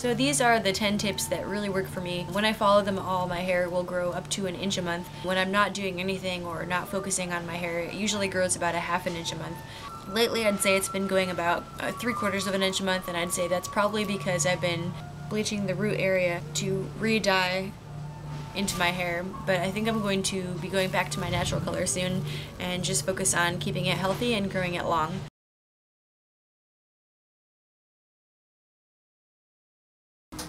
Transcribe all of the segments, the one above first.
So these are the 10 tips that really work for me. When I follow them all, my hair will grow up to 1 inch a month. When I'm not doing anything or not focusing on my hair, it usually grows about 1/2 inch a month. Lately, I'd say it's been going about 3/4 of an inch a month, and I'd say that's probably because I've been bleaching the root area to re-dye into my hair, but I think I'm going to be going back to my natural color soon and just focus on keeping it healthy and growing it long.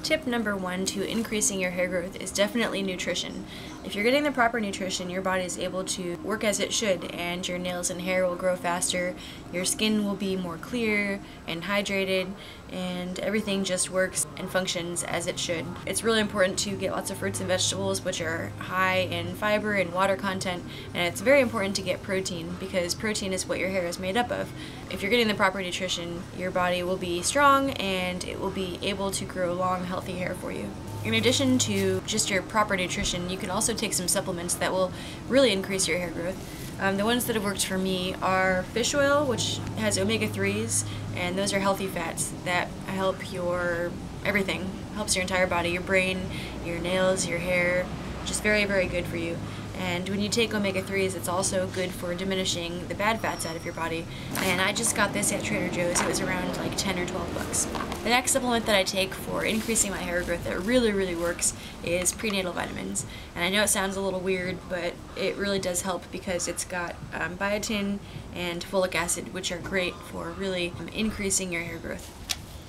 Tip number 1 to increasing your hair growth is definitely nutrition. If you're getting the proper nutrition, your body is able to work as it should, and your nails and hair will grow faster, your skin will be more clear and hydrated, and everything just works and functions as it should. It's really important to get lots of fruits and vegetables, which are high in fiber and water content, and it's very important to get protein because protein is what your hair is made up of. If you're getting the proper nutrition, your body will be strong and it will be able to grow long, healthy hair for you. In addition to just your proper nutrition, you can also take some supplements that will really increase your hair growth. The ones that have worked for me are fish oil, which has omega-3s, and those are healthy fats that help your everything. Helps your entire body, your brain, your nails, your hair, just very, very good for you. And when you take omega-3s, it's also good for diminishing the bad fats out of your body. And I just got this at Trader Joe's. It was around like 10 or 12 bucks. The next supplement that I take for increasing my hair growth that really, really works is prenatal vitamins. And I know it sounds a little weird, but it really does help because it's got biotin and folic acid, which are great for really increasing your hair growth.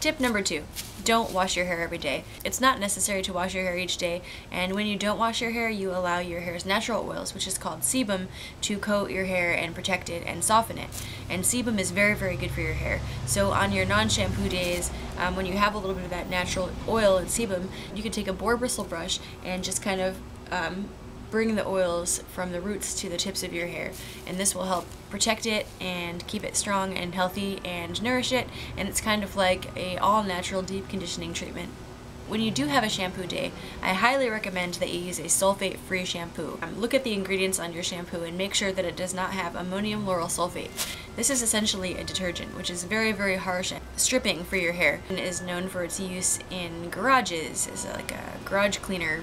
Tip number 2, don't wash your hair every day. It's not necessary to wash your hair each day, and when you don't wash your hair, you allow your hair's natural oils, which is called sebum, to coat your hair and protect it and soften it. And sebum is very, very good for your hair. So on your non-shampoo days, when you have a little bit of that natural oil and sebum, you can take a boar bristle brush and just kind of bring the oils from the roots to the tips of your hair, and this will help protect it and keep it strong and healthy and nourish it, and it's kind of like a all-natural deep conditioning treatment. When you do have a shampoo day, I highly recommend that you use a sulfate-free shampoo. Look at the ingredients on your shampoo and make sure that it does not have ammonium lauryl sulfate. This is essentially a detergent, which is very, very harsh and stripping for your hair, and is known for its use in garages as like a garage cleaner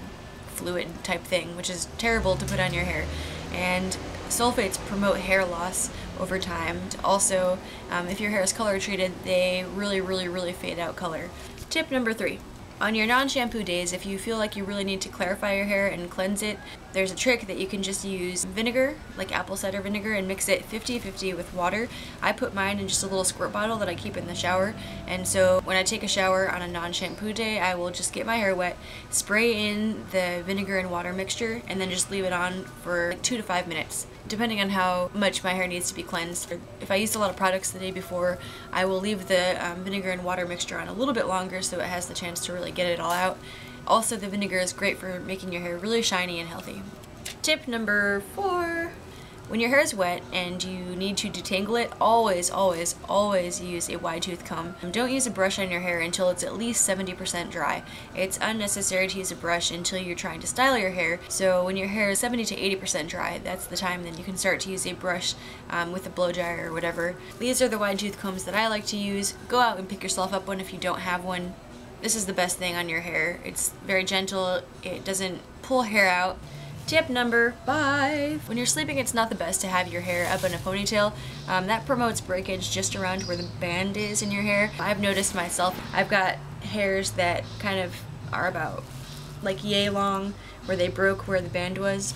fluid type thing, which is terrible to put on your hair. And sulfates promote hair loss over time. Also, if your hair is color treated, they really fade out color. Tip number 3. On your non-shampoo days, if you feel like you really need to clarify your hair and cleanse it, there's a trick that you can just use vinegar, like apple cider vinegar, and mix it 50-50 with water. I put mine in just a little squirt bottle that I keep in the shower, and so when I take a shower on a non-shampoo day, I will just get my hair wet, spray in the vinegar and water mixture, and then just leave it on for like 2 to 5 minutes, depending on how much my hair needs to be cleansed. If I used a lot of products the day before, I will leave the vinegar and water mixture on a little bit longer so it has the chance to really get it all out. Also, the vinegar is great for making your hair really shiny and healthy. Tip number 4. When your hair is wet and you need to detangle it, always use a wide tooth comb. Don't use a brush on your hair until it's at least 70% dry. It's unnecessary to use a brush until you're trying to style your hair, so when your hair is 70 to 80% dry, that's the time then you can start to use a brush with a blow dryer or whatever. These are the wide tooth combs that I like to use. Go out and pick yourself up one if you don't have one. This is the best thing on your hair. It's very gentle, it doesn't pull hair out. Tip number 5. When you're sleeping, it's not the best to have your hair up in a ponytail. That promotes breakage just around where the band is in your hair. I've noticed myself, I've got hairs that kind of are about like yay long, where they broke where the band was,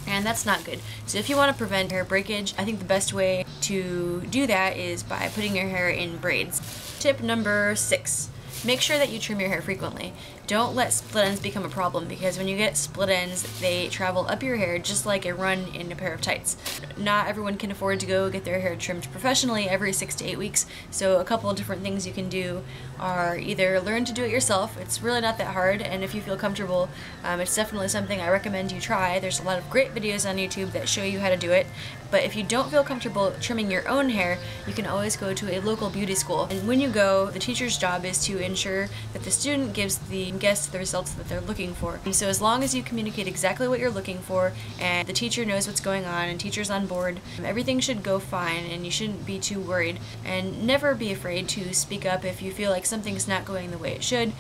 and that's not good. So if you want to prevent hair breakage, I think the best way to do that is by putting your hair in braids. Tip number 6. Make sure that you trim your hair frequently. Don't let split ends become a problem, because when you get split ends, they travel up your hair just like a run in a pair of tights. Not everyone can afford to go get their hair trimmed professionally every 6 to 8 weeks, so a couple of different things you can do are either learn to do it yourself. It's really not that hard, and if you feel comfortable, it's definitely something I recommend you try. There's a lot of great videos on YouTube that show you how to do it, but if you don't feel comfortable trimming your own hair, you can always go to a local beauty school. And when you go, the teacher's job is to ensure that the student gives the guests the results that they're looking for. And so as long as you communicate exactly what you're looking for, and the teacher knows what's going on, and teacher's on board, everything should go fine, and you shouldn't be too worried. And never be afraid to speak up if you feel like something's not going the way it should.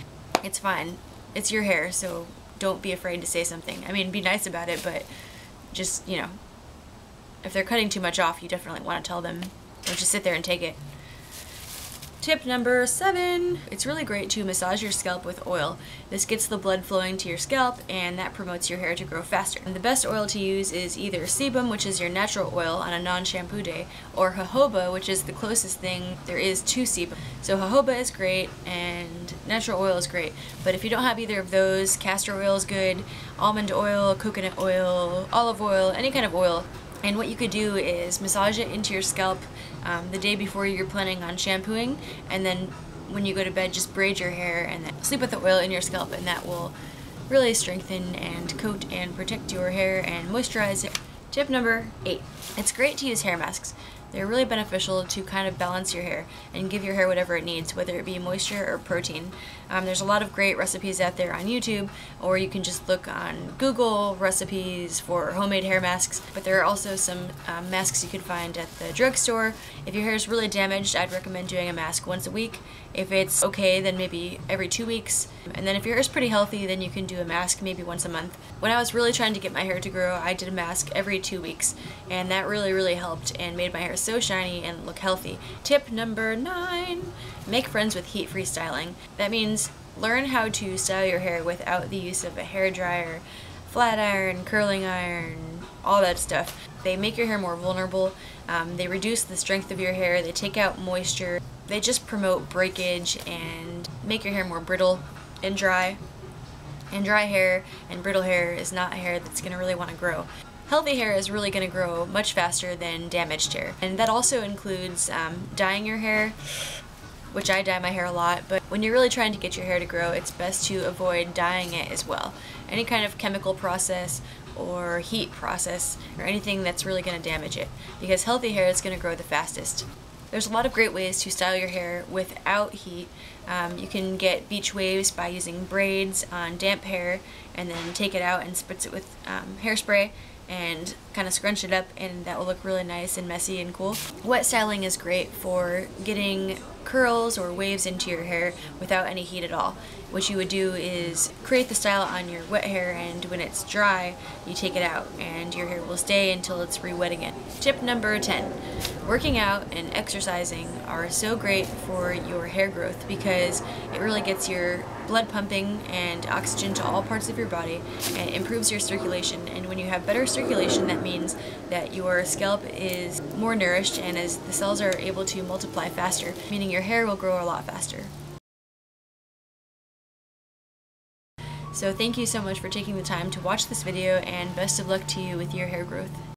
it's fine. It's your hair, so don't be afraid to say something. I mean, be nice about it, but just, you know, if they're cutting too much off, you definitely want to tell them. Don't just sit there and take it. Tip number 7, it's really great to massage your scalp with oil. This gets the blood flowing to your scalp and that promotes your hair to grow faster. And the best oil to use is either sebum, which is your natural oil on a non-shampoo day, or jojoba, which is the closest thing there is to sebum. So jojoba is great and natural oil is great, but if you don't have either of those, castor oil is good, almond oil, coconut oil, olive oil, any kind of oil. And what you could do is massage it into your scalp the day before you're planning on shampooing, and then when you go to bed just braid your hair and then sleep with the oil in your scalp, and that will really strengthen and coat and protect your hair and moisturize it. Tip number 8. It's great to use hair masks. They're really beneficial to kind of balance your hair and give your hair whatever it needs, whether it be moisture or protein. There's a lot of great recipes out there on YouTube, or you can just look on Google recipes for homemade hair masks, but there are also some masks you could find at the drugstore. If your hair is really damaged, I'd recommend doing a mask once a week. If it's okay, then maybe every 2 weeks. And then if your hair is pretty healthy, then you can do a mask maybe once a month. When I was really trying to get my hair to grow, I did a mask every 2 weeks, and that really helped and made my hair so shiny and look healthy. Tip number 9, make friends with heat-free styling. That means learn how to style your hair without the use of a hair dryer, flat iron, curling iron, all that stuff. They make your hair more vulnerable, they reduce the strength of your hair, they take out moisture, they just promote breakage and make your hair more brittle and dry. And dry hair and brittle hair is not hair that's going to really want to grow. Healthy hair is really going to grow much faster than damaged hair. And that also includes dyeing your hair, which I dye my hair a lot, but when you're really trying to get your hair to grow, it's best to avoid dyeing it as well. Any kind of chemical process or heat process or anything that's really going to damage it, because healthy hair is going to grow the fastest. There's a lot of great ways to style your hair without heat. You can get beach waves by using braids on damp hair and then take it out and spritz it with hairspray and kind of scrunch it up, and that will look really nice and messy and cool. Wet styling is great for getting curls or waves into your hair without any heat at all. What you would do is create the style on your wet hair, and when it's dry you take it out and your hair will stay until it's re-wet again. Tip number 10. Working out and exercising are so great for your hair growth because it really gets your blood pumping and oxygen to all parts of your body and improves your circulation. And when you have better circulation, that means that your scalp is more nourished, and as the cells are able to multiply faster, meaning your hair will grow a lot faster. So thank you so much for taking the time to watch this video, and best of luck to you with your hair growth.